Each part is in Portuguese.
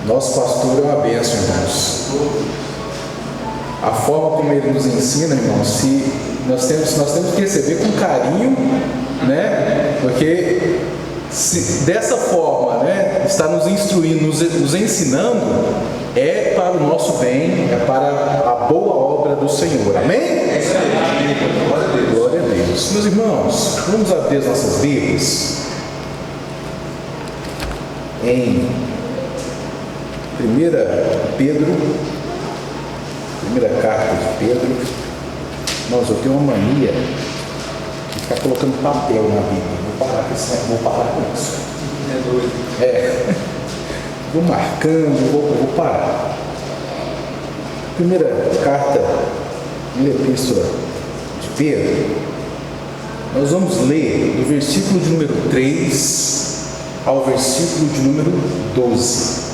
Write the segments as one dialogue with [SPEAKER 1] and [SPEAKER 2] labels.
[SPEAKER 1] Nosso pastor é uma bênção, irmãos. A forma como ele nos ensina, irmãos, se nós temos que receber com carinho, né? Porque se dessa forma, né, está nos instruindo, nos ensinando, é para o nosso bem, é para a boa obra do Senhor. Amém?
[SPEAKER 2] É isso aí.
[SPEAKER 1] Glória a Deus. Meus irmãos, vamos abrir as nossas Bíblias em 1 Pedro, primeira carta de Pedro. Irmãos, eu tenho uma mania de ficar colocando papel na Bíblia. Vou parar com isso.
[SPEAKER 2] É doido.
[SPEAKER 1] Vou marcando, vou parar. Primeira carta, primeira epístola de Pedro, nós vamos ler do versículo de número 3 ao versículo de número 12.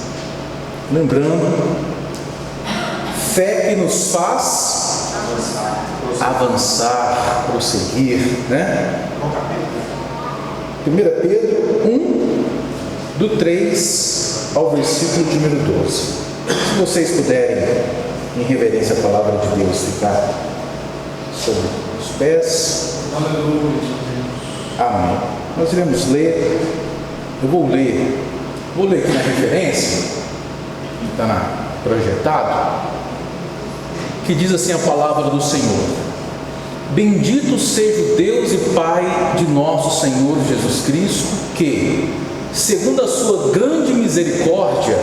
[SPEAKER 1] Lembrando, fé que nos faz avançar, prosseguir, né? 1 Pedro 1, do 3 ao versículo de número 12. Se vocês puderem, em reverência à palavra de Deus, ficar sobre os pés. Amém. Nós iremos ler. Eu vou ler aqui na referência, que está projetado, que diz assim a palavra do Senhor: Bendito seja o Deus e Pai de nosso Senhor Jesus Cristo, que, segundo a sua grande misericórdia,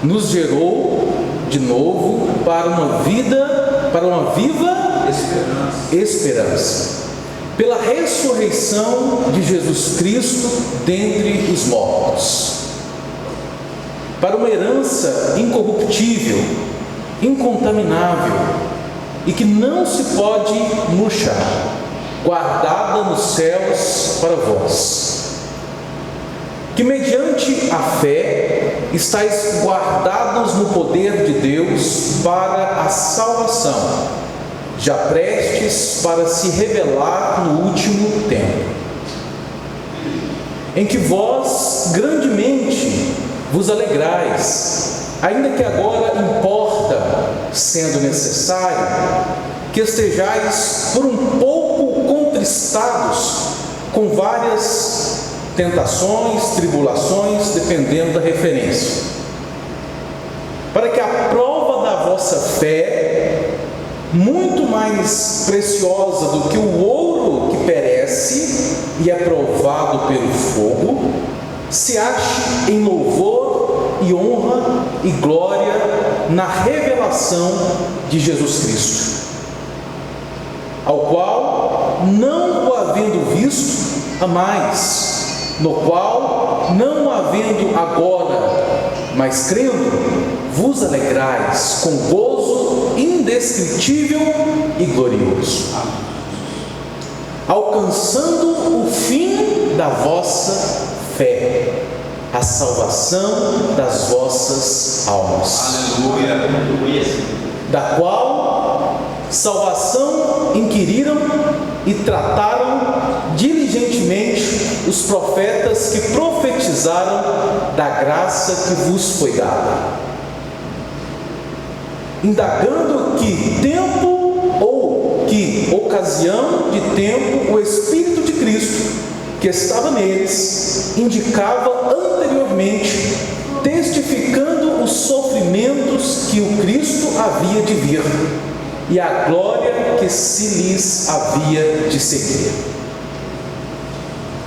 [SPEAKER 1] nos gerou de novo para uma viva esperança, pela ressurreição de Jesus Cristo dentre os mortos, para uma herança incorruptível, incontaminável e que não se pode murchar, guardada nos céus para vós, que mediante a fé estáis guardados no poder de Deus para a salvação, já prestes para se revelar no último tempo, em que vós grandemente vos alegrais, ainda que agora importa, sendo necessário, que estejais por um pouco contristados com várias tentações, tribulações, dependendo da referência, para que a prova da vossa fé, muito mais preciosa do que o ouro que perece e é provado pelo fogo, se ache em louvor e honra e glória na revelação de Jesus Cristo, ao qual, não o havendo visto, amais, no qual, não havendo agora, mas crendo, vos alegrais com gozo indescritível e glorioso, alcançando o fim da vossa fé, a salvação das vossas almas.
[SPEAKER 2] Aleluia.
[SPEAKER 1] Da qual salvação inquiriram e trataram diligentemente os profetas que profetizaram da graça que vos foi dada, indagando que tempo ou que ocasião de tempo o Espírito de Cristo que estava neles indicava anteriormente, testificando os sofrimentos que o Cristo havia de vir e a glória que se lhes havia de seguir.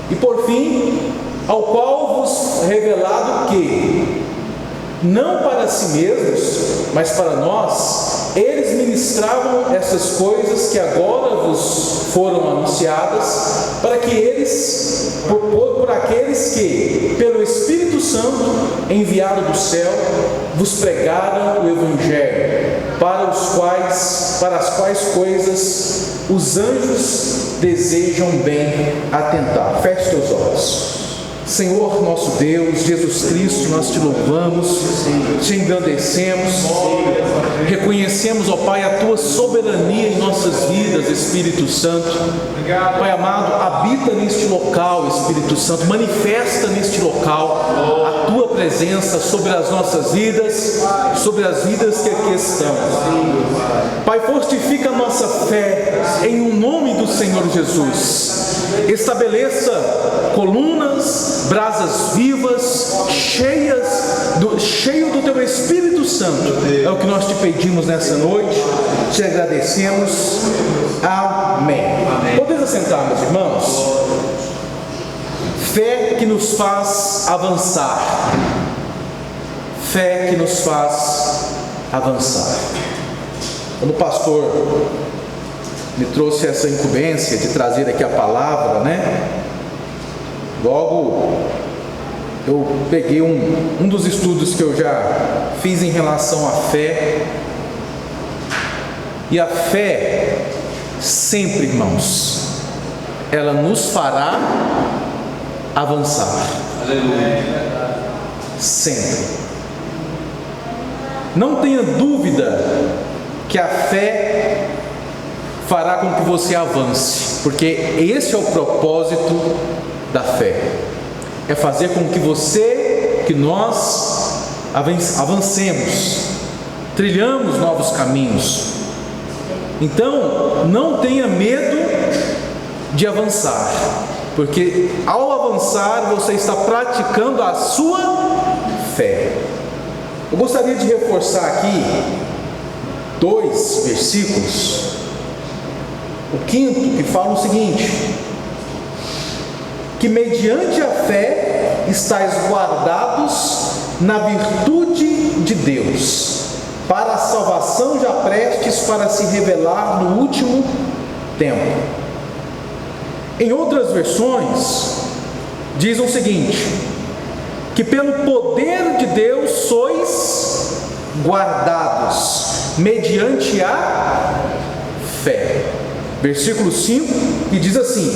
[SPEAKER 1] E por fim, ao qual vos revelado que, não para si mesmos, mas para nós, eles ministravam essas coisas que agora vos foram anunciadas, para que eles, por aqueles que, pelo Espírito Santo enviado do céu, vos pregaram o Evangelho, para as quais coisas os anjos desejam bem atentar. Feche teus olhos. Senhor nosso Deus, Jesus Cristo, nós te louvamos, te engrandecemos, reconhecemos, ó Pai, a tua soberania em nossas vidas, Espírito Santo. Pai amado, habita neste local, Espírito Santo, manifesta neste local a tua presença. presença sobre as nossas vidas, sobre as vidas que aqui estão. Pai, fortifica a nossa fé em o nome do Senhor Jesus. Estabeleça colunas, brasas vivas, cheio do Teu Espírito Santo. É o que nós te pedimos nessa noite, te agradecemos. Amém. Podemos assentar, meus irmãos? Fé que nos faz avançar. Fé que nos faz avançar. Quando o pastor me trouxe essa incumbência de trazer aqui a palavra, logo eu peguei um dos estudos que eu já fiz em relação à fé. E a fé sempre, irmãos, ela nos fará avançar. Aleluia. Sempre. Não tenha dúvida que a fé fará com que você avance, porque esse é o propósito da fé. É fazer com que nós avancemos, trilhamos novos caminhos. Então, não tenha medo de avançar, porque ao avançar você está praticando a sua fé. Eu gostaria de reforçar aqui 2 versículos. O 5º, que fala o seguinte: que mediante a fé estáis guardados na virtude de Deus, para a salvação já prestes para se revelar no último tempo. Em outras versões, diz o seguinte: que pelo poder de Deus sois guardados mediante a fé. Versículo 5, que diz assim: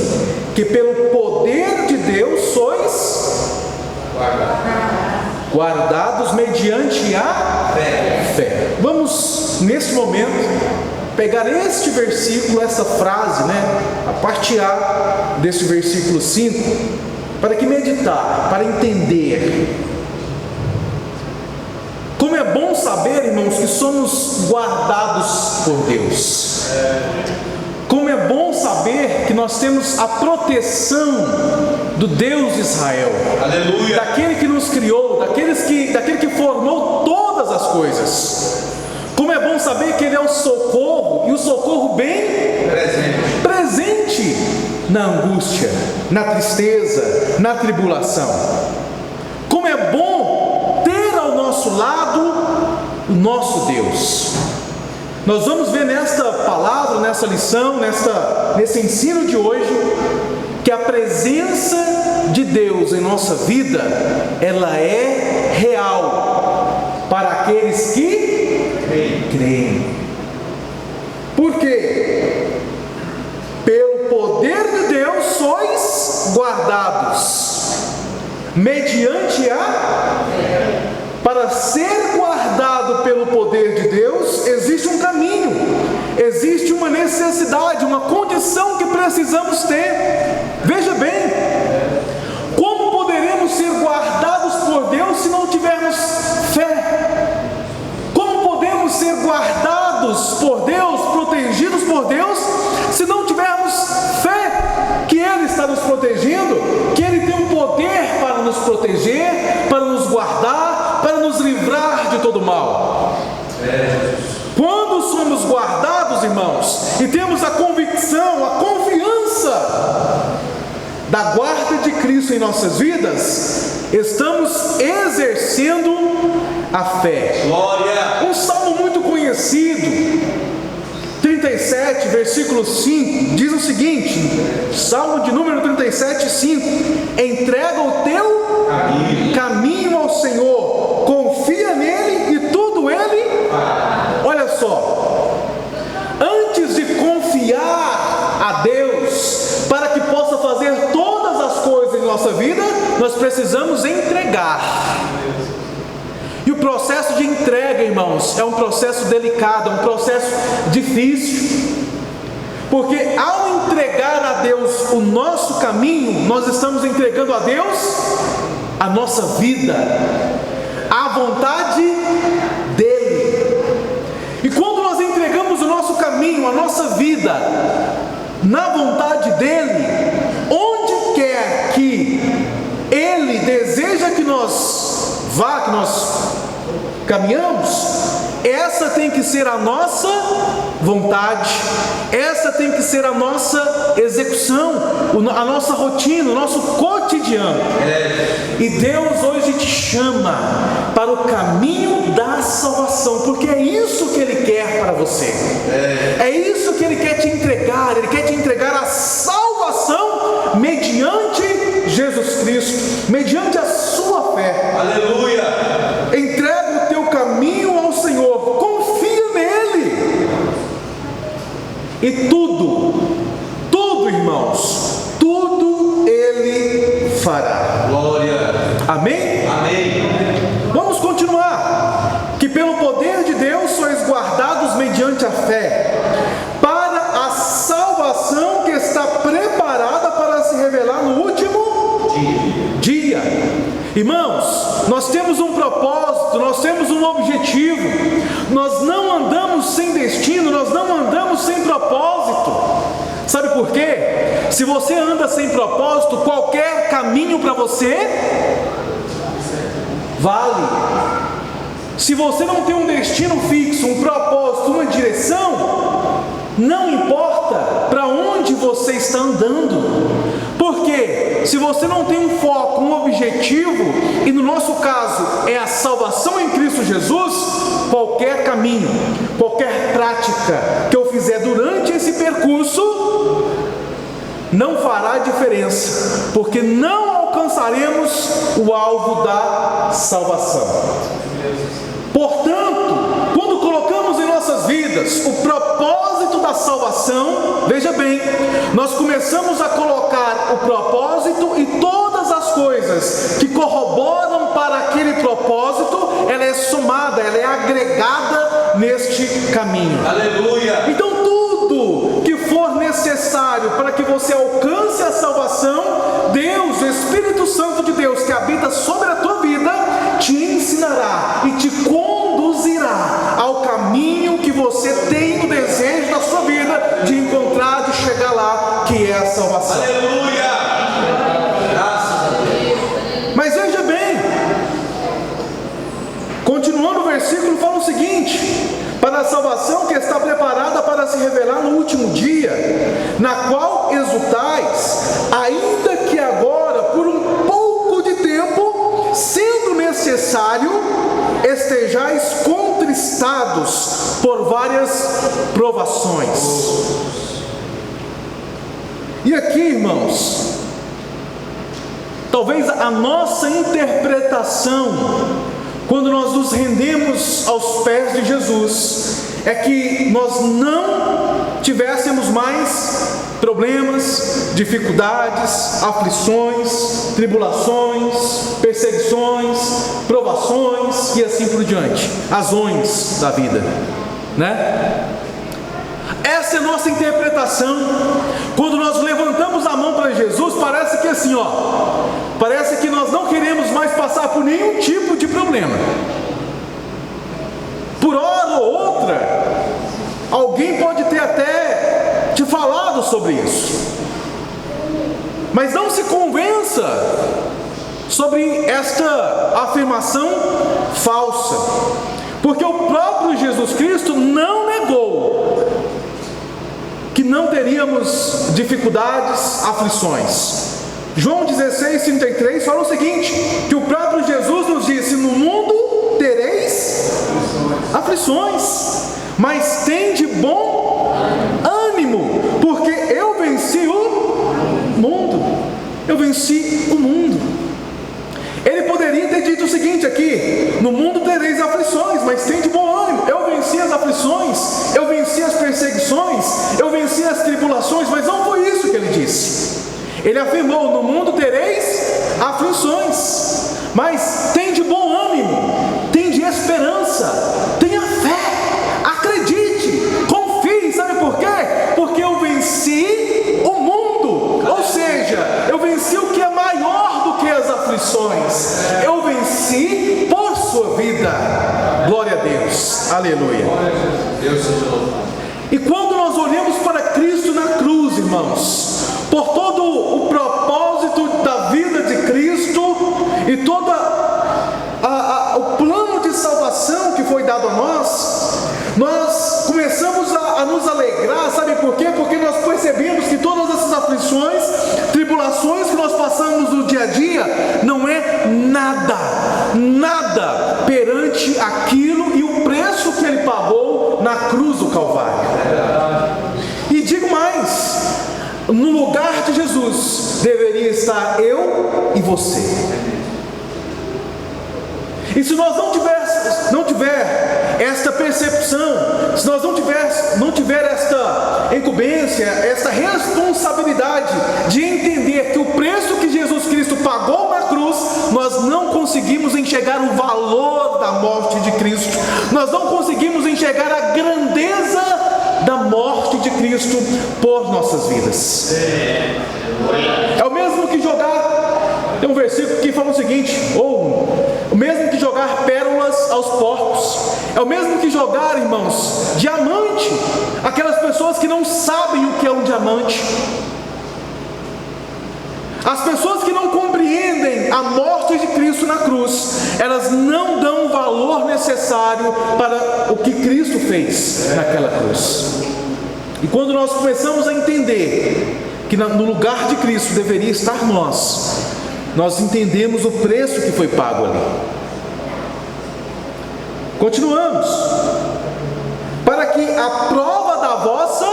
[SPEAKER 1] que pelo poder de Deus sois guardados mediante a fé. Vamos, neste momento, pegar este versículo, essa frase, a parte A deste versículo 5, para que meditar, para entender. Como é bom saber, irmãos, que somos guardados por Deus. Como é bom saber que nós temos a proteção do Deus de Israel. Aleluia. Daquele que nos criou, daquele que formou todas as coisas. Como é bom saber que Ele é o socorro, e o socorro bem presente na angústia, na tristeza, na tribulação. Como é bom ter ao nosso lado o nosso Deus. Nós vamos ver nesta palavra, nessa lição, nesse ensino de hoje, que a presença de Deus em nossa vida, ela é real para aqueles que creem. Por quê? Pelo poder de Deus sois guardados mediante a fé. Para ser guardado pelo poder de Deus, existe um caminho, existe uma necessidade, uma condição que precisamos ter. Veja bem, como poderemos ser guardados por Deus se não tivermos fé? Como podemos ser guardados por Deus, protegidos por Deus, se não tivermos fé que Ele está nos protegendo, que Ele tem um poder para nos proteger, para nos guardar, para nos livrar de todo mal? Quando somos guardados, irmãos, e temos a convicção, a confiança da guarda de Cristo em nossas vidas, estamos exercendo a fé. Glória! Um salmo muito conhecido, 37, versículo 5, diz o seguinte: Salmo de número 37, 5: entrega o teu caminho ao Senhor, confia nele e tudo ele. Olha só, antes de confiar a Deus para que possa fazer todas as coisas em nossa vida, nós precisamos entregar. E o processo de entrega, irmãos, é um processo delicado, é um processo difícil, porque ao entregar a Deus o nosso caminho, nós estamos entregando a Deus a nossa vida, à vontade dEle. E quando nós entregamos o nosso caminho, a nossa vida, na vontade dEle, onde quer que Ele deseja que nós vá, que nós caminhamos, essa tem que ser a nossa vontade, essa tem que ser a nossa execução, a nossa rotina, o nosso cotidiano. E Deus hoje te chama para o caminho da salvação, porque é isso que Ele quer para você, é isso que Ele quer te entregar. Ele quer te entregar a salvação mediante Jesus Cristo, mediante a sua fé.
[SPEAKER 2] Aleluia!
[SPEAKER 1] Entrega o teu caminho ao Senhor, confia nele, e tudo, irmãos, tudo Ele fará.
[SPEAKER 2] Glória!
[SPEAKER 1] Amém?
[SPEAKER 2] Amém!
[SPEAKER 1] Vamos continuar. Que pelo poder de Deus sois guardados mediante a fé, para a salvação que está preparada para se revelar no último dia. Irmãos, nós temos um propósito, nós temos um objetivo, nós não andamos sem destino, nós não andamos sem propósito. Sabe por quê? Se você anda sem propósito, qualquer caminho para você vale. Se você não tem um destino fixo, um propósito, uma direção, não importa para onde você está andando. Porque se você não tem um foco, um objetivo, e no nosso caso é a salvação em Cristo Jesus, qualquer caminho, qualquer prática que eu fizer durante esse percurso não fará diferença, porque não alcançaremos o alvo da salvação. Portanto, quando colocamos em nossas vidas o propósito da salvação, veja bem, nós começamos a colocar o propósito e todas as coisas que corroboram para aquele propósito, ela é somada, ela é agregada neste caminho.
[SPEAKER 2] Aleluia!
[SPEAKER 1] Então tudo que for necessário para que você alcance a salvação, Deus, o Espírito Santo de Deus que habita sobre a tua vida, te ensinará e te conduzirá ao caminho que você tem no desejo da sua vida de encontrar, de chegar lá, que é a salvação.
[SPEAKER 2] Aleluia! Graças a Deus.
[SPEAKER 1] Mas veja bem, continuando o versículo, fala o seguinte: para a salvação que está preparada para se revelar no último dia, na qual exultais, ainda que agora, por um pouco de tempo, sendo necessário, estejais contristados por várias provações. E aqui, irmãos, talvez a nossa interpretação, quando nós nos rendemos aos pés de Jesus, é que nós não tivéssemos mais problemas, dificuldades, aflições, tribulações, perseguições, provações e assim por diante, azões da vida, né? Essa é a nossa interpretação. Quando nós levantamos a mão para Jesus, parece que assim, parece que nós não queremos mais passar por nenhum tipo de problema. Por hora ou outra, alguém pode ter até te falado sobre isso, mas não se convença sobre esta afirmação falsa, porque o próprio Jesus Cristo não negou que não teríamos dificuldades, aflições. João 16:33 fala o seguinte, que o próprio Jesus nos disse: no mundo tereis aflições, mas tende bom ânimo, porque eu venci o mundo. Eu venci o mundo. Ele poderia ter dito o seguinte aqui: no mundo tereis aflições, mas tende bom ânimo. Eu venci as aflições, eu venci as perseguições, eu venci as tribulações, mas não foi isso que ele disse. Ele afirmou: no mundo tereis aflições, mas tende bom ânimo, tende esperança, tenha fé, acredite, confie. Sabe por quê? Porque eu venci o mundo, ou seja, eu venci o que é maior do que as aflições, eu venci por sua demais. Aleluia.
[SPEAKER 2] Deus seja louvado.
[SPEAKER 1] E quando nós olhamos para Cristo na cruz, irmãos, por todo o propósito da vida de Cristo e todo o plano de salvação que foi dado a nós começamos a nos alegrar. Sabe por quê? Porque nós percebemos que todas essas aflições, tribulações que nós passamos no dia a dia, não é nada perante aquilo e o preço que Ele pagou na cruz do Calvário. E digo mais, no lugar de Jesus deveria estar eu e você. E se nós não tiver esta percepção, se nós não tiver esta incumbência, esta responsabilidade de entender que o preço que Jesus Cristo pagou na cruz, nós não conseguimos enxergar o valor da morte de Cristo, nós não conseguimos enxergar a grandeza da morte de Cristo por nossas vidas. É o mesmo que jogar, tem um versículo que fala o seguinte, o mesmo que jogar pérolas aos porcos, é o mesmo que jogar, irmãos, diamante, aquelas pessoas que não sabem o que é um diamante, as pessoas que não compreendem a morte de Cristo na cruz, elas não dão o valor necessário para o que Cristo fez naquela cruz. E quando nós começamos a entender que no lugar de Cristo deveria estar nós entendemos o preço que foi pago ali. Continuamos. Para que a prova da vossa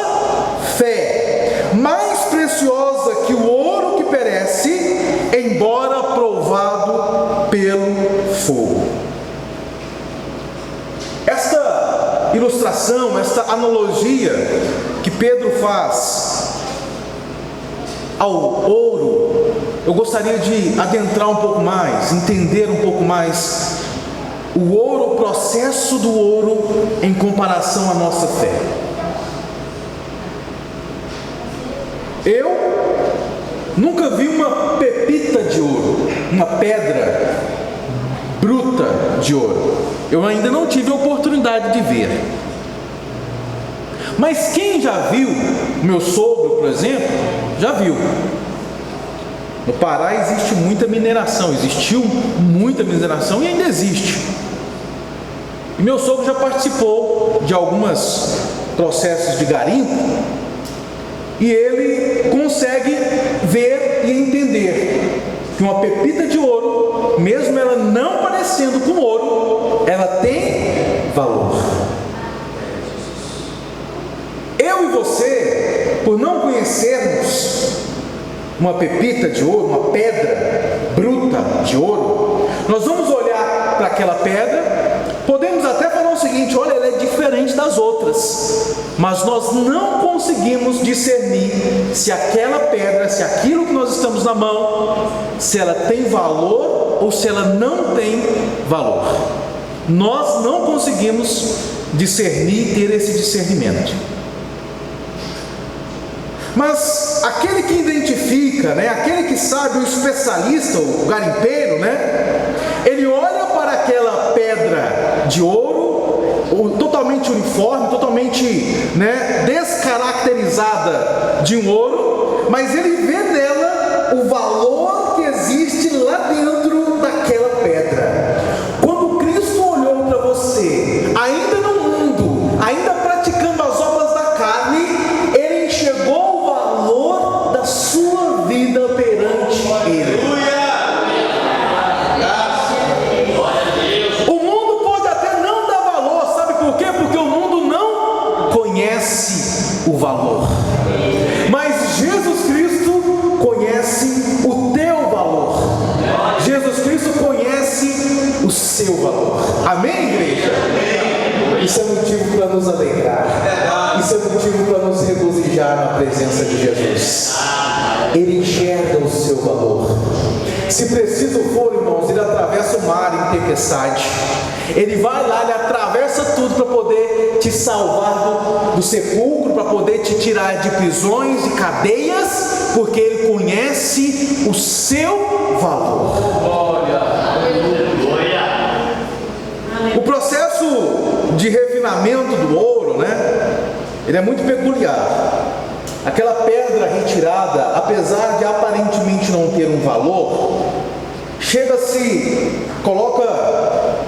[SPEAKER 1] fé, mais preciosa que o ouro que perece, embora provado pelo fogo. Esta ilustração, esta analogia que Pedro faz ao ouro, eu gostaria de adentrar um pouco mais, entender um pouco mais o ouro, o processo do ouro em comparação à nossa fé. Eu nunca vi uma pepita de ouro, uma pedra bruta de ouro. Eu ainda não tive a oportunidade de ver. Mas quem já viu, meu sogro, por exemplo, já viu. No Pará existe muita mineração, existiu muita mineração e ainda existe. E meu sogro já participou de alguns processos de garimpo e ele consegue ver e entender que uma pepita de ouro, mesmo ela não parecendo com ouro, ela tem valor. Eu e você, por não conhecermos uma pepita de ouro, uma pedra bruta de ouro, nós vamos olhar para aquela pedra, podemos até falar o seguinte: olha, ela é diferente das outras, mas nós não conseguimos discernir se aquela pedra, se aquilo que nós estamos na mão, se ela tem valor ou se ela não tem valor. Nós não conseguimos discernir, ter esse discernimento. Mas aquele que identifica, aquele que sabe, o especialista, o garimpeiro, ele olha para aquela pedra de ouro, totalmente uniforme, totalmente descaracterizada de um ouro, mas ele vê nela o valor que existe lá dentro daquela pedra. Quando Cristo olhou para você, ainda no mundo, ainda praticando as obras da carne, ele enxergou da sua vida perante Ele. O mundo pode até não dar valor, sabe por quê? Porque o mundo não conhece o valor, mas Jesus Cristo conhece o teu valor. Jesus Cristo conhece o seu valor. Amém, igreja? Isso é motivo para nos alegrar. Isso é motivo para nos regozijar na presença de Jesus. Ele enxerga o seu valor. Se preciso for, irmãos, ele atravessa o mar em tempestade. Ele vai lá, ele atravessa tudo para poder te salvar do sepulcro, para poder te tirar de prisões, de cadeias, porque ele conhece o seu valor. O processo de ele é muito peculiar. Aquela pedra retirada, apesar de aparentemente não ter um valor, coloca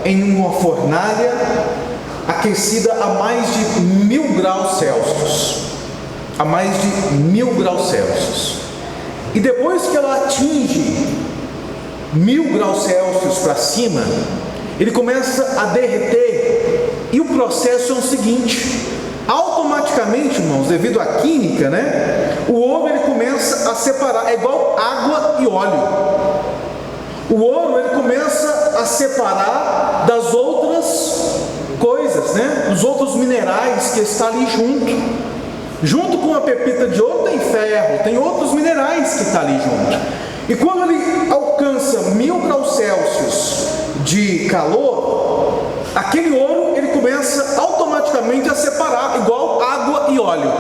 [SPEAKER 1] em uma fornalha aquecida a mais de 1000 graus Celsius. A mais de 1000 graus Celsius. E depois que ela atinge 1000 graus Celsius para cima, ele começa a derreter. E o processo é o seguinte: automaticamente, irmãos, devido à química, o ouro ele começa a separar. É igual água e óleo. O ouro ele começa a separar das outras coisas, dos outros minerais que estão ali junto com a pepita de ouro tem ferro, tem outros minerais que estão ali junto. E quando ele alcança 1000 graus Celsius de calor, aquele ouro ele começa automaticamente a separar, igual água e óleo.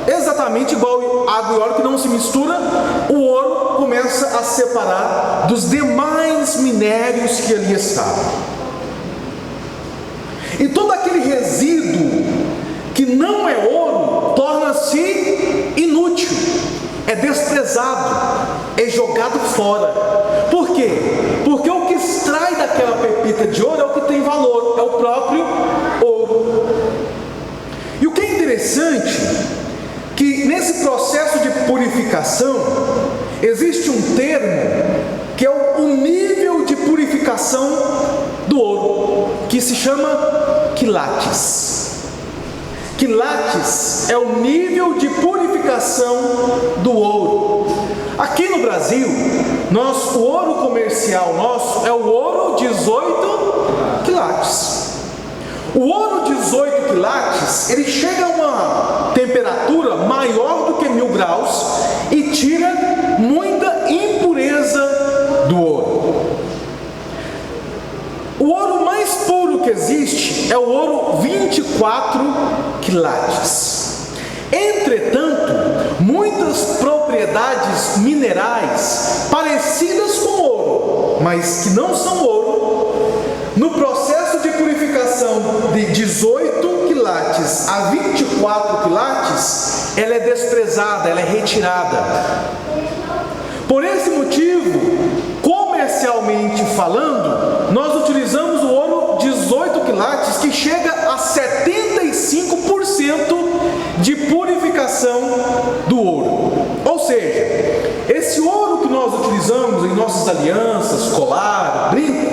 [SPEAKER 1] Exatamente igual água e óleo que não se mistura, o ouro começa a separar dos demais minérios que ali estavam. E todo aquele resíduo que não é ouro torna-se inútil, é desprezado, é jogado fora. Por quê? Porque o que extrai daquela pepita de ouro é o que tem valor, é o próprio ouro. E o que é interessante, que nesse processo de purificação, existe um termo, que é o nível de purificação do ouro, que se chama quilates. Quilates é o nível de purificação do ouro. Aqui no Brasil, o ouro comercial nosso é o ouro 18 quilates. O ouro 18 quilates, ele chega a uma temperatura maior do que 1000 graus e tira muita impureza do ouro. O ouro mais puro que existe é o ouro 24 quilates. Entretanto, muitas propriedades minerais parecidas com ouro, mas que não são ouro, no processo de purificação de 18 quilates a 24 quilates, ela é desprezada, ela é retirada. Por esse motivo, comercialmente falando, nós utilizamos o ouro 18 quilates, que chega a 75% de purificação do ouro. Ou seja, esse ouro que nós utilizamos em nossas alianças, colar, brinco,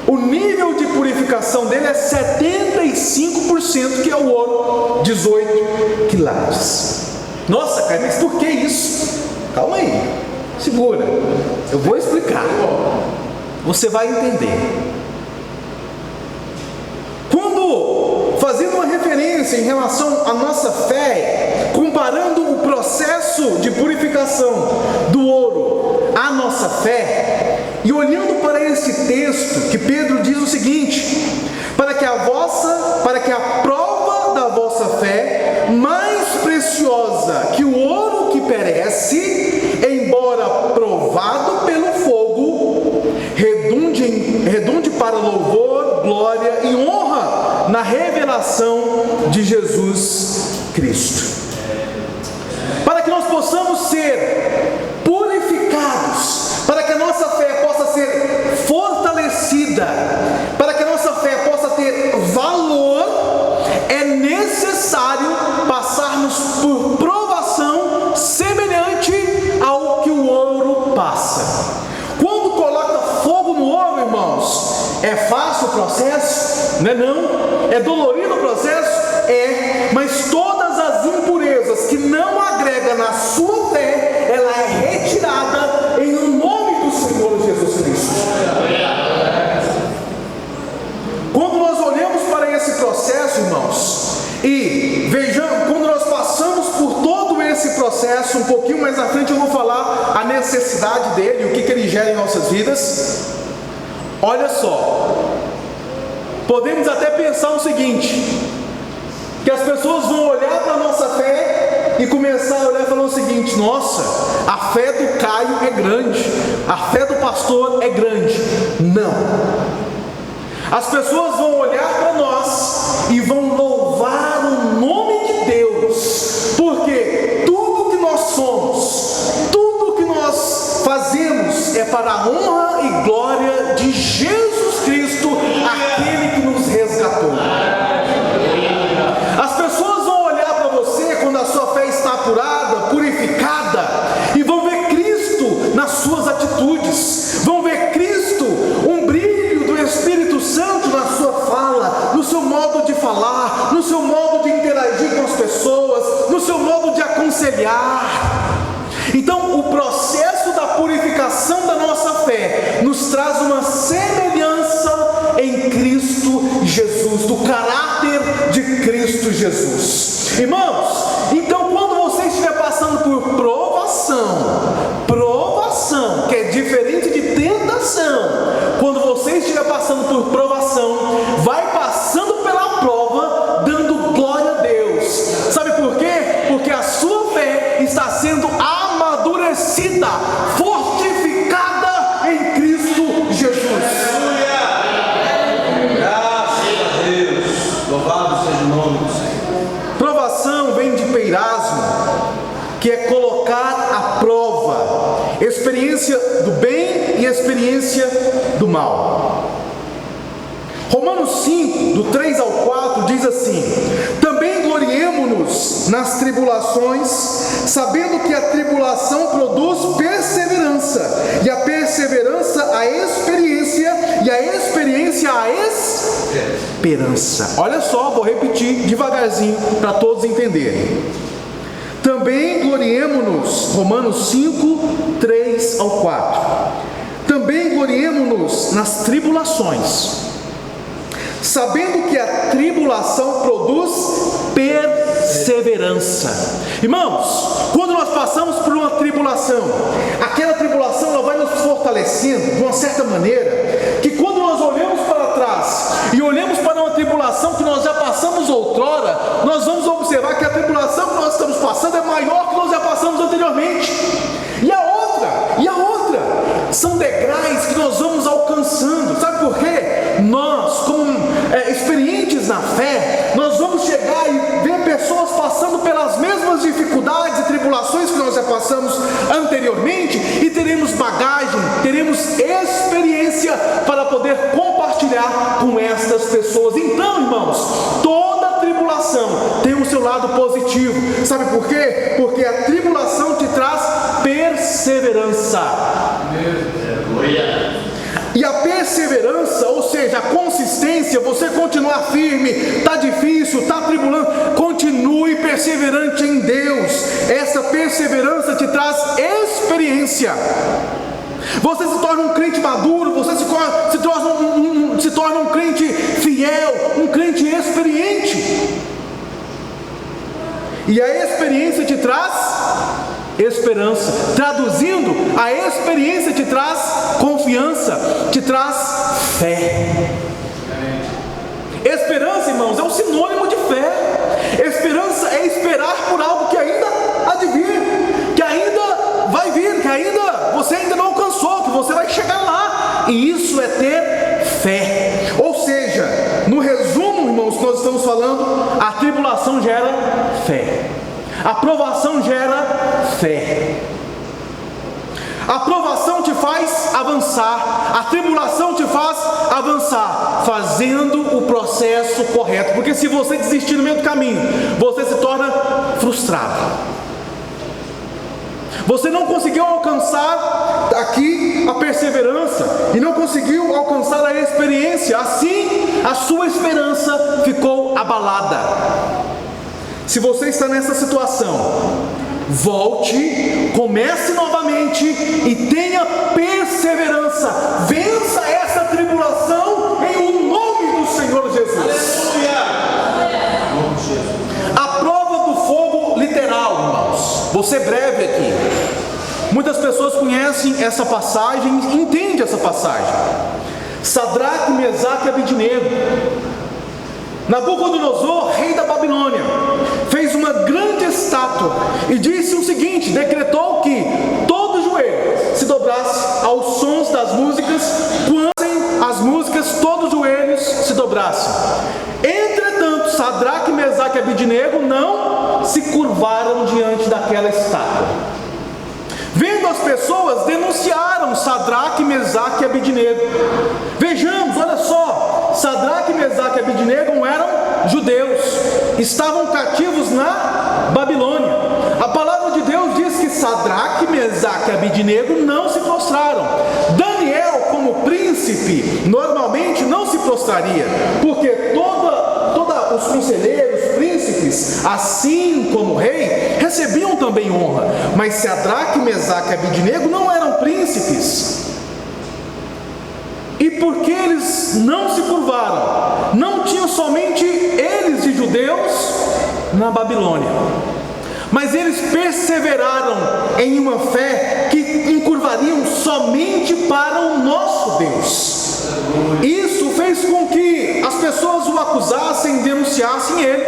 [SPEAKER 1] o nível de purificação dele é 75%, que é o ouro 18 quilates. Nossa, cara, mas por que isso? Calma aí, segura, eu vou explicar, você vai entender. Quando fazendo uma referência em relação à nossa fé, comparando o processo de purificação do ouro à nossa fé, e olhando para esse texto que Pedro diz o seguinte: para que a prova da vossa fé, mais preciosa que o ouro que perece, embora provado pelo fogo, redunde para louvor, glória e honra na revelação de Jesus Cristo. Para que nós possamos ser purificados, para que a nossa fé possa ser fortalecida, para que a nossa fé possa ter valor, é necessário passarmos por provação semelhante ao que o ouro passa. Quando coloca fogo no ouro, irmãos, é fácil o processo? Não. É dolorido o processo? É. Mas todas as impurezas que não agrega na sua fé, ela é retirada em nome do Senhor Jesus Cristo. Quando nós olhamos para esse processo, irmãos, e vejamos, quando nós passamos por todo esse processo, um pouquinho mais à frente eu vou falar a necessidade dele, o que ele gera em nossas vidas. Olha só, podemos até pensar o seguinte, que as pessoas vão olhar para a nossa fé e começar a olhar e falar o seguinte: nossa, a fé do Caio é grande, a fé do pastor é grande. Não. As pessoas vão olhar para nós e vão louvar o nome de Deus é para a honra e glória de Jesus Cristo, aquele que nos resgatou. As pessoas vão olhar para você quando a sua fé está apurada, purificada, e vão ver Cristo nas suas atitudes, vão ver Cristo, um brilho do Espírito Santo na sua fala, no seu modo de falar, no seu modo de interagir com as pessoas, no seu modo de aconselhar. Então, o processo da purificação da nossa fé nos traz uma semelhança em Cristo Jesus, do caráter de Cristo Jesus. Irmãos, então quando você estiver passando por provação, que é diferente de tentação, quando você estiver passando por provação, vai passando pela prova, dando glória a Deus. Sabe por quê? Porque a sua fé está sendo amadurecida, fortificada em Cristo Jesus.
[SPEAKER 2] Graças a Deus. Louvado seja o nome do Senhor.
[SPEAKER 1] Provação vem de peirasmo, que é colocar à prova, experiência do bem e experiência do mal. Romanos 5, do 3 ao 4, diz assim: também gloriemo-nos nas tribulações, sabendo que a tribulação produz perseverança, e a perseverança a experiência, e a experiência a esperança. Olha só, vou repetir devagarzinho para todos entenderem. Também gloriemo-nos, Romanos 5, 3 ao 4. Também gloriemo-nos nas tribulações, sabendo que a tribulação produz perseverança. Irmãos, quando nós passamos por uma tribulação, aquela tribulação ela vai nos fortalecendo de uma certa maneira, que quando nós olhamos para trás e olhamos para uma tribulação que nós já passamos outrora, nós vamos observar que a tribulação que nós estamos passando é maior que nós já passamos anteriormente. E a outra, são degraus que nós vamos alcançando. Sabe por quê? Nós, como experientes na fé, nós vamos chegar e ver pessoas passando pelas mesmas dificuldades e tribulações que nós já passamos anteriormente, e teremos bagagem, teremos experiência para poder compartilhar com estas pessoas. Então, irmãos, toda tribulação tem o seu lado positivo. Sabe por quê? Porque a tribulação te traz perseverança. E a perseverança, ou seja, a consistência, você continuar firme, está difícil, está tribulando, continue perseverante em Deus. Essa perseverança te traz experiência. Você se torna um crente maduro, você se torna um crente fiel, um crente experiente. E a experiência te traz esperança. Traduzindo, a experiência te traz confiança, te traz fé. Esperança, irmãos, é um sinônimo de fé. Esperança é esperar por algo que ainda há de vir, que ainda vai vir, que ainda você ainda não alcançou, que você vai chegar lá. E isso é ter fé. Ou seja, no resumo, irmãos, que nós estamos falando, a tribulação gera fé. A provação gera fé. A provação te faz avançar, a tribulação te faz avançar, fazendo o processo correto. Porque se você desistir no meio do caminho, você se torna frustrado. Você não conseguiu alcançar aqui a perseverança e não conseguiu alcançar a experiência. Assim, a sua esperança ficou abalada. Se você está nessa situação, volte, comece novamente e tenha perseverança. Vença essa tribulação em o nome do Senhor Jesus. A prova do fogo literal, irmãos. Vou ser breve aqui. Muitas pessoas conhecem essa passagem, entendem essa passagem. Sadraque, Mesaque e Abednego. Nabucodonosor, rei da Babilônia, fez uma grande estátua e disse o seguinte: decretou que todo joelho se dobrasse aos sons das músicas, quando as músicas todos os joelhos se dobrassem. Entretanto, Sadraque, Mesaque e Abednego não se curvaram diante daquela estátua. Vendo Nisso as pessoas denunciaram Sadraque, Mesaque e Abidnego. Vejamos, olha só, Sadraque, Mesaque e Abidnego eram judeus, estavam cativos na Babilônia. A palavra de Deus diz que Sadraque, Mesaque e Abidnego não se prostraram. Daniel, como príncipe, normalmente não se prostraria, porque todos os conselheiros, príncipes, assim como o rei, recebiam também honra. Mas Sadraque, Mesaque e Abidnego não eram príncipes. E porque eles não se curvaram, não tinham somente eles de judeus na Babilônia, mas eles perseveraram em uma fé que encurvariam somente para o nosso Deus. Isso fez com que as pessoas o acusassem, denunciassem ele.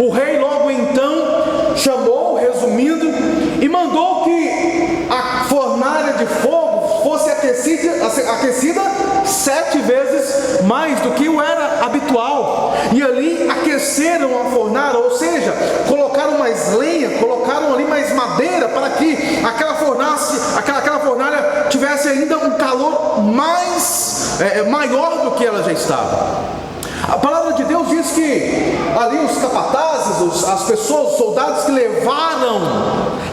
[SPEAKER 1] O rei logo então chamou, resumindo, e mandou que a fornalha de fogo fosse aquecida 7 vezes mais do que o era habitual. E ali aqueceram a fornalha, ou seja, colocaram mais lenha, colocaram ali mais madeira, para que aquela fornalha tivesse ainda um calor maior do que ela já estava. A palavra de Deus diz que ali os capatazes, as pessoas, os soldados que levaram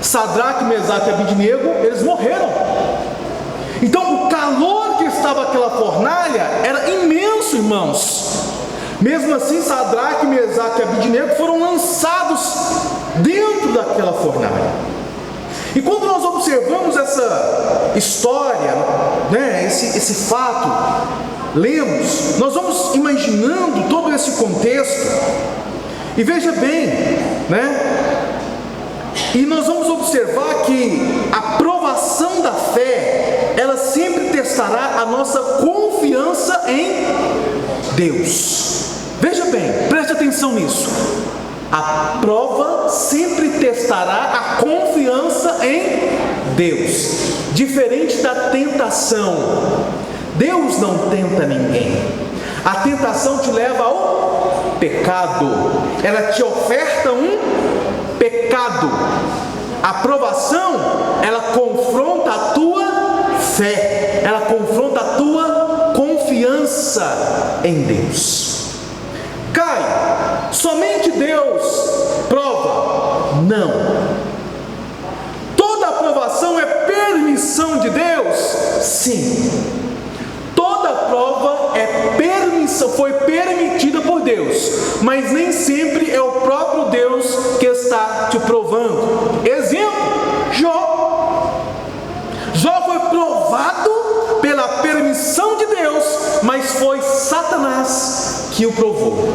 [SPEAKER 1] Sadraque, Mesaque e Abidnego, eles morreram. Então o calor que estava aquela fornalha era imenso, irmãos. Mesmo assim, Sadraque, Mesaque e Abidnego foram lançados dentro daquela fornalha. E quando nós observamos essa história, esse fato, lemos, nós vamos imaginando todo esse contexto. E veja bem, e nós vamos observar que a provação da fé, ela sempre testará a nossa confiança em Deus. Veja bem, preste atenção nisso. A prova sempre testará a confiança em Deus. Diferente da tentação, Deus não tenta ninguém. A tentação te leva ao pecado. Ela te oferta um pecado. A provação, ela confronta a tua fé. Ela confronta a tua confiança em Deus. Cai, somente Deus prova? Não. Toda aprovação é permissão de Deus? Sim. Toda prova foi permitida por Deus, mas nem sempre é o próprio Deus que está te provando. Exemplo, Jó. Jó foi provado pela permissão de Deus, mas foi Satanás que o provou.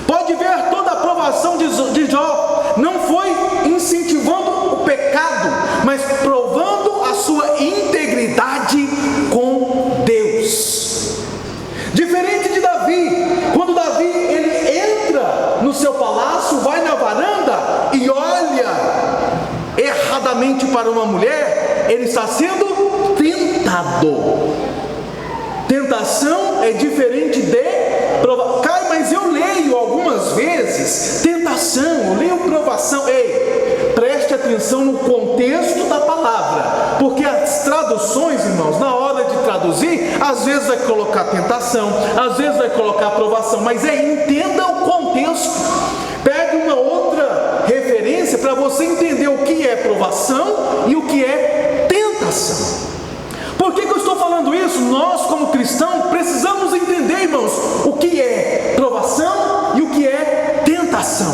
[SPEAKER 1] Pode ver, toda a aprovação de Jó não foi incentivando o pecado, mas provando a sua integridade com Deus. Diferente de Davi, quando Davi ele entra no seu palácio, vai na varanda e olha erradamente para uma mulher, ele está sendo tentado. Tentação é diferente de provação. Mas eu leio algumas vezes tentação, eu leio provação. Ei, preste atenção no contexto da palavra, porque as traduções, irmãos, na hora de traduzir, às vezes vai colocar tentação, às vezes vai colocar provação, mas entenda o contexto. Pegue uma outra referência para você entender o que é provação e o que é tentação. Por que eu estou falando isso? Nós, como cristãos, precisamos entender, irmãos, o que é provação e o que é tentação.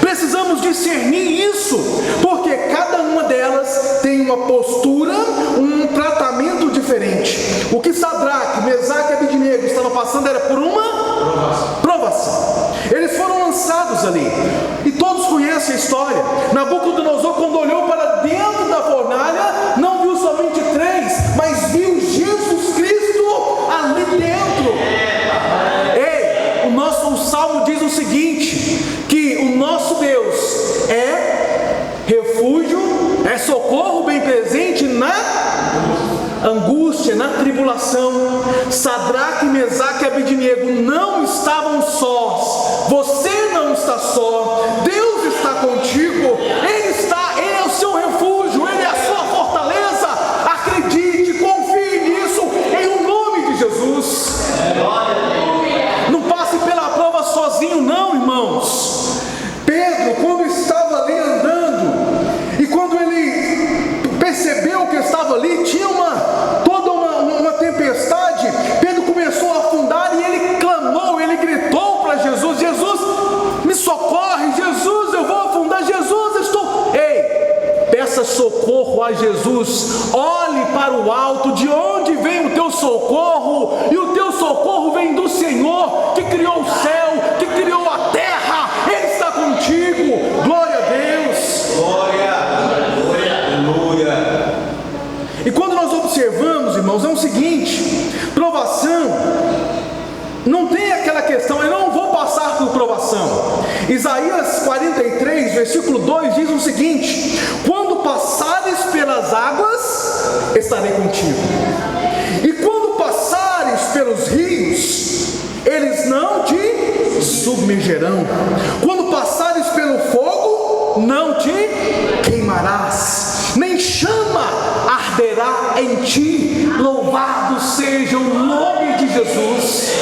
[SPEAKER 1] Precisamos discernir isso, porque cada uma delas tem uma postura, um tratamento diferente. O que Sadraque, Mesaque e Abidnego estavam passando era por uma provação. Eles foram lançados ali, e todos conhecem a história. Nabucodonosor, quando olhou para dentro da fornalha, não viu somente 3, mas viu Jesus Cristo ali dentro. O Salmo diz o seguinte, que o nosso Deus é refúgio, é socorro bem presente na angústia, na tribulação. Sadraque, Mesaque e Abidnego não estavam sós. Você não está só. Deus está contigo. Ele é o seu refúgio, Ele é a sua fortaleza. a Jesus: olhe para o alto, de onde vem o teu socorro, e o teu socorro vem do Senhor, que criou o céu, que criou a terra. Ele está contigo. Glória a Deus.
[SPEAKER 2] Glória, aleluia.
[SPEAKER 1] E quando nós observamos, irmãos, é o seguinte: provação não tem aquela questão, eu não vou passar por provação. Isaías 43, versículo 2 diz o seguinte: quando passares pelas águas, estarei contigo, e quando passares pelos rios, eles não te submergerão. Quando passares pelo fogo, não te queimarás, nem chama arderá em ti. Louvado seja o nome de Jesus.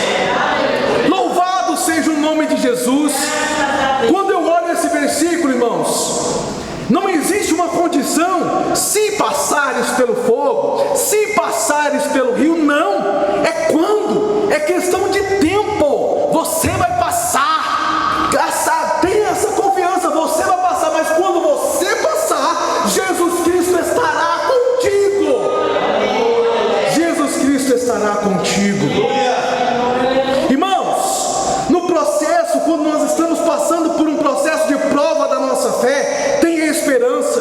[SPEAKER 1] Louvado seja o nome de Jesus. Quando eu olho esse versículo, irmãos, não existe uma condição: se passares pelo fogo, se passares pelo rio. Não, é quando, é questão de tempo. Você vai passar, tenha essa confiança, você vai passar. Mas quando você passar, Jesus Cristo estará contigo. Jesus Cristo estará contigo. Irmãos, no processo, quando nós estamos passando por um processo de prova da nossa fé, tenha esperança.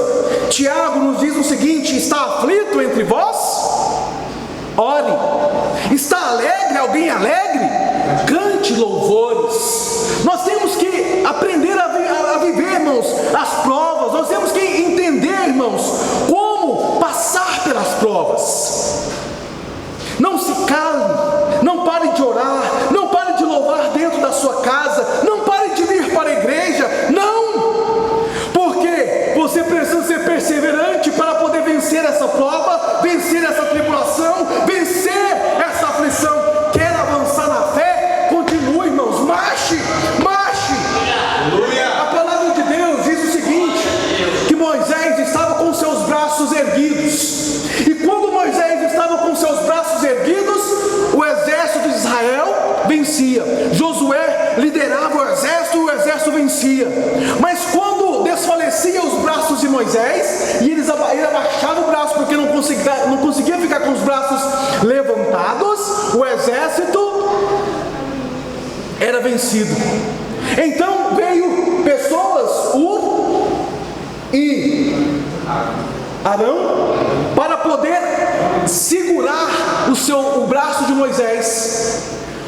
[SPEAKER 1] Tiago nos diz o seguinte: está aflito entre vós? Ore. Está alegre? Alguém alegre? Cante louvores. Nós temos que aprender a viver, irmãos, as provas. Nós temos que entender, irmãos, como passar pelas provas. Não se cale, não pare de orar, não pare de louvar dentro da sua casa, não pare de vir para a igreja. Não, porque você precisa ser perseverante para poder vencer essa prova, vencer essa tribulação, vencer essa aflição. Quer avançar na fé? Continue, irmãos, marche, marche. A palavra de Deus diz o seguinte: que Moisés estava com seus braços erguidos, e quando Moisés estava com seus braços erguidos, o exército de Israel vencia. Josué liderava o exército vencia. Mas quando desfalecia os braços de Moisés, e ele abaixava o braço porque não conseguia ficar com os braços levantados, o exército era vencido. Então veio pessoas, Ur e Arão, para poder segurar o braço de Moisés.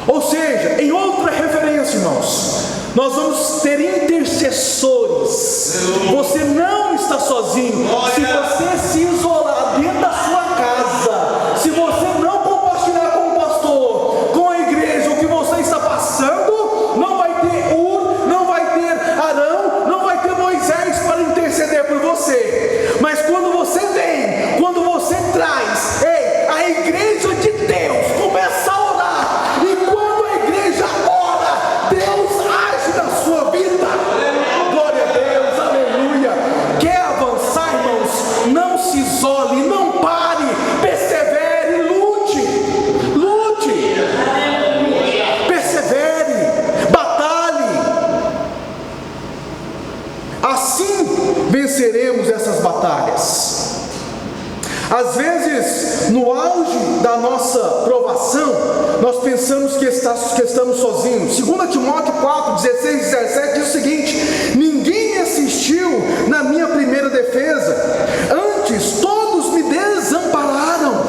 [SPEAKER 1] Ou seja, em outra referência, irmãos, nós vamos ter intercessores. Você não está sozinho. Se você se isolar dentro da sua casa, se você não compartilhar com o pastor, com a igreja, o que você está passando, não vai ter Ur, não vai ter Arão, não vai ter Moisés para interceder por você. Mas quando você vem, quando você traz, a igreja de Deus começa a orar, e quando a igreja ora, Deus age na sua vida. Glória a Deus, aleluia. Quer avançar, irmãos? Não se isole, não pare, persevere, lute, persevere, batalhe. Assim venceremos essas batalhas. Às vezes, no auge da nossa provação, nós pensamos que estamos sozinhos. 2 Timóteo 4, 16 e 17 diz o seguinte: ninguém me assistiu na minha primeira defesa, antes todos me desampararam.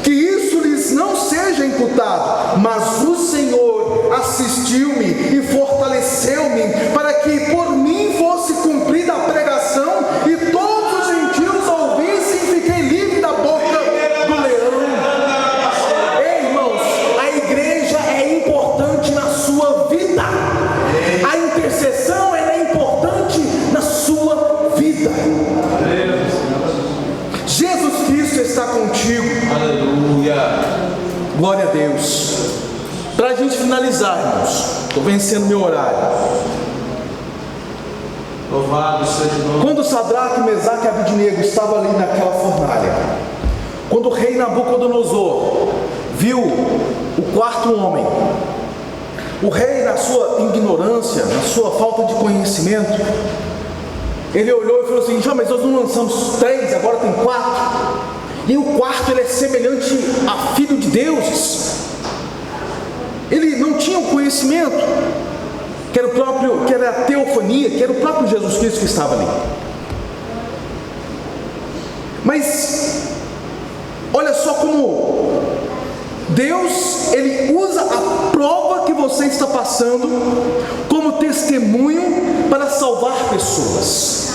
[SPEAKER 1] Que isso lhes não seja imputado, mas o Senhor assistiu-me e fortaleceu-me, para que por mim fosse cumprida a pregação e todos os gentios ouvissem. Fiquei livre da boca do leão. Ei, irmãos, a igreja é importante na sua vida. A intercessão é importante na sua vida. Jesus Cristo está contigo.
[SPEAKER 2] Aleluia.
[SPEAKER 1] Glória a Deus. Para a gente finalizar, irmãos, estou vencendo meu horário.
[SPEAKER 2] Louvado seja o nome.
[SPEAKER 1] Quando Sadraque, Mesaque e Abednego estavam ali naquela fornalha, quando o rei Nabucodonosor viu o quarto homem, o rei, na sua ignorância, na sua falta de conhecimento, Ele olhou e falou assim: mas nós não lançamos 3, agora tem 4. E o quarto ele é semelhante a Filho de Deus. Ele não tinha o conhecimento, que era a teofania, que era o próprio Jesus Cristo que estava ali. Mas olha só como Deus, Ele usa a prova que você está passando como testemunho para salvar pessoas.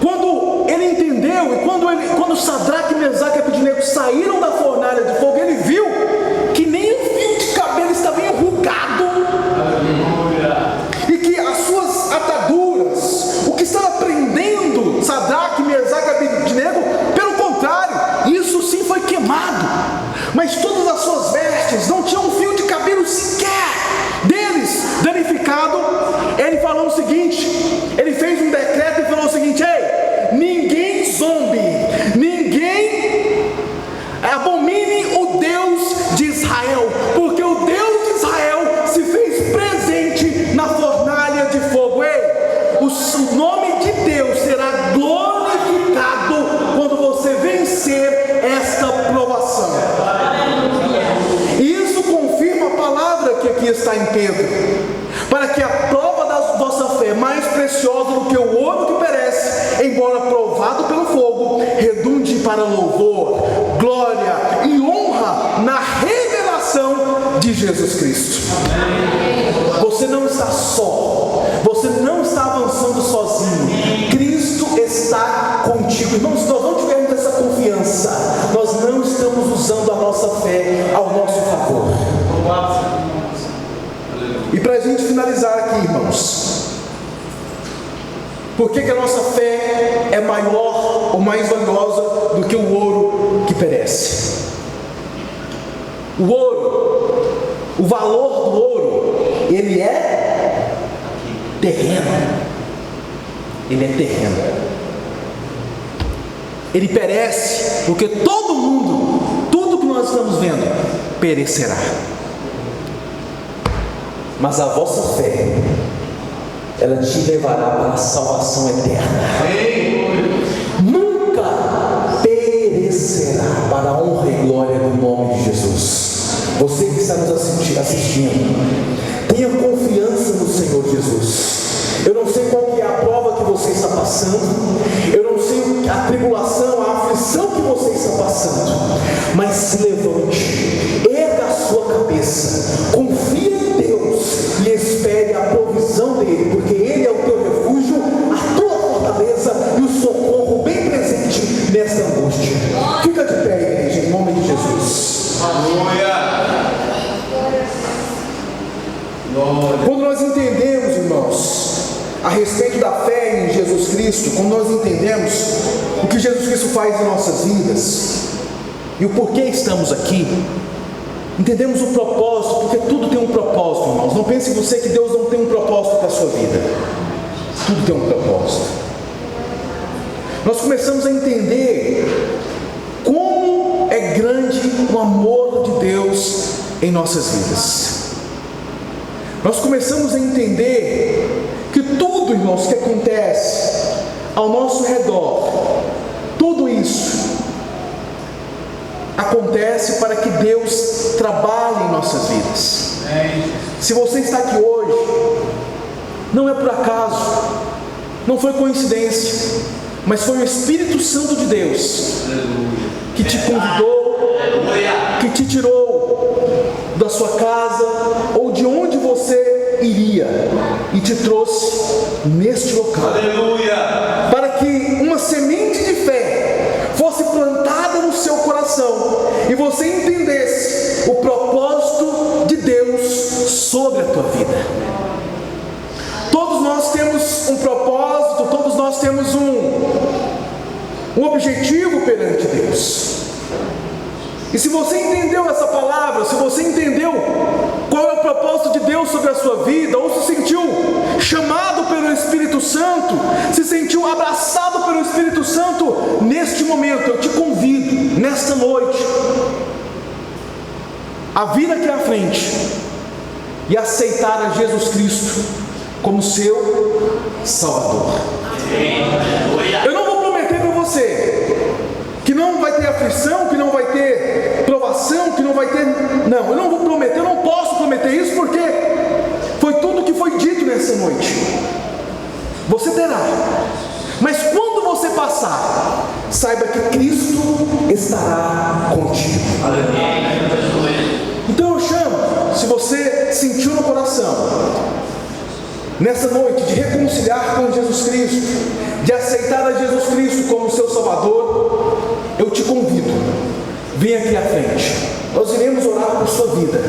[SPEAKER 1] Quando Ele entendeu, e quando Sadraque, Mesaque e Abednego saíram da fornalha de fogo, Ele viu que nem o fio de cabelo estava enrugado, e que as suas ataduras, o que estava prendendo Sadraque, Mesaque e Abednego, pelo contrário, isso sim foi queimado, mas todas as suas vestes não tinham um fio de cabelo sequer deles danificado. Ele falou o seguinte, ele fez um decreto e falou o seguinte: ei, ninguém zombe, ninguém abomine o Deus de Israel, porque o Deus de Israel se fez presente na fornalha de fogo. Ei, o nome de Deus será glorificado quando você vencer esta provação. E isso confirma a palavra que aqui está em Pedro: para que a prova da vossa fé, mais preciosa do que o ouro que perece, embora provado pelo fogo, redunde para louvor, glória e honra na revelação de Jesus Cristo. Você não está só, você não está avançando sozinho, Cristo está contigo. Irmãos, se nós não tivermos essa confiança, nós não estamos usando a nossa fé ao nosso favor. E para a gente finalizar aqui, irmãos, por que a nossa fé é maior ou mais valiosa do que o ouro que perece? O ouro, o valor do ouro, ele é terreno. Ele é terreno. Ele perece, porque todo mundo, tudo que nós estamos vendo, perecerá. Mas a vossa fé, ela te levará para a salvação eterna. Nunca perecerá, para a honra e glória do nome de Jesus. Você que está nos assistindo, tenha confiança no Senhor Jesus. Eu não sei qual que é a prova que você está passando, eu não sei a tribulação, a aflição que você está passando, mas se levante, erga a sua cabeça, confia em Deus e espere a provisão dele, porque ele é o teu refúgio, a tua fortaleza e o socorro bem presente nesta angústia. Fica de pé, igreja, em nome de Jesus. Quando nós entendemos, irmãos, a respeito da fé em Jesus Cristo, quando nós entendemos o que Jesus Cristo faz em nossas vidas e o porquê estamos aqui, entendemos o propósito, porque tudo tem um propósito, irmãos. Não pense você que Deus não tem um propósito para a sua vida. Tudo tem um propósito. Nós começamos a entender como é grande o amor de Deus em nossas vidas. Nós começamos a entender que tudo, irmãos, que acontece ao nosso redor, tudo isso acontece para que Deus trabalhe em nossas vidas. Se você está aqui hoje, não é por acaso, não foi coincidência, mas foi o Espírito Santo de Deus que te convidou, que te tirou da sua casa ou de onde você iria e te trouxe neste local.
[SPEAKER 2] Aleluia.
[SPEAKER 1] Para que uma semente de fé fosse plantada no seu coração e você entendesse o propósito de Deus sobre a tua vida. Todos nós temos um propósito, todos nós temos um objetivo perante Deus. E se você entendeu essa palavra, se você entendeu qual é o propósito de Deus sobre a sua vida, ou se sentiu chamado pelo Espírito Santo, se sentiu abraçado pelo Espírito Santo, neste momento eu te convido, nesta noite, a vir aqui à frente e aceitar a Jesus Cristo como seu Salvador. Eu não vou prometer para você que não vai ter aflição, que não vai ter provação, que não vai ter... Não, eu não vou prometer, eu não posso prometer isso, porque foi tudo que foi dito nessa noite. Você terá, mas quando você passar, saiba que Cristo estará contigo. Então eu chamo, se você sentiu no coração, nessa noite, de reconciliar com Jesus Cristo, de aceitar a Jesus Cristo como seu Salvador, eu te convido, vem aqui à frente. Nós iremos orar por sua vida,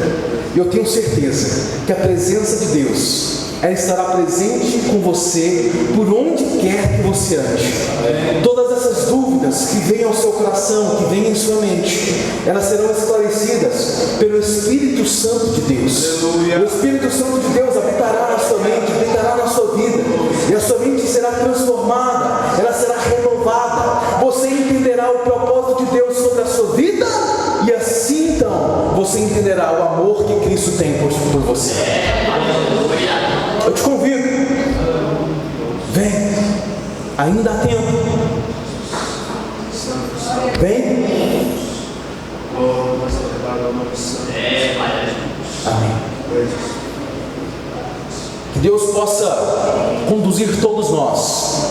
[SPEAKER 1] e eu tenho certeza que a presença de Deus, ela estará presente com você por onde quer que você ande. Todas essas dúvidas que vêm ao seu coração, que vêm em sua mente, elas serão esclarecidas pelo Espírito Santo de Deus. O Espírito Santo de Deus habitará na sua mente, habitará na sua vida, e a sua mente será transformada, ela será renovada. Você entenderá o propósito de Deus sobre a sua vida, e assim então você entenderá o amor que Cristo tem por você. Eu te convido, vem, ainda há tempo, vem. Amém. Que Deus possa conduzir todos nós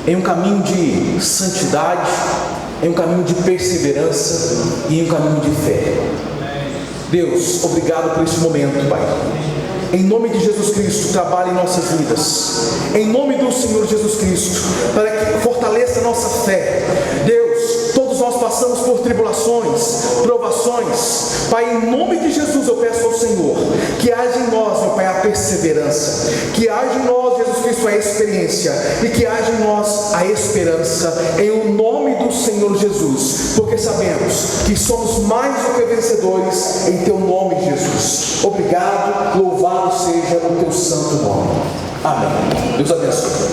[SPEAKER 1] em um caminho de santidade, em um caminho de perseverança e em um caminho de fé. Deus, obrigado por esse momento, Pai. Em nome de Jesus Cristo, trabalhe em nossas vidas. Em nome do Senhor Jesus Cristo, para que fortaleça a nossa fé. Deus, todos nós passamos por tribulações, provações. Pai, em nome de Jesus eu peço ao Senhor que haja em nós, meu Pai, a perseverança, que haja em nós, Jesus Cristo, a experiência, e que haja em nós a esperança, em o nome do Senhor Jesus, porque sabemos que somos mais do que vencedores em Teu nome, Jesus. Obrigado, louvado seja o Teu santo nome. Amém. Deus abençoe.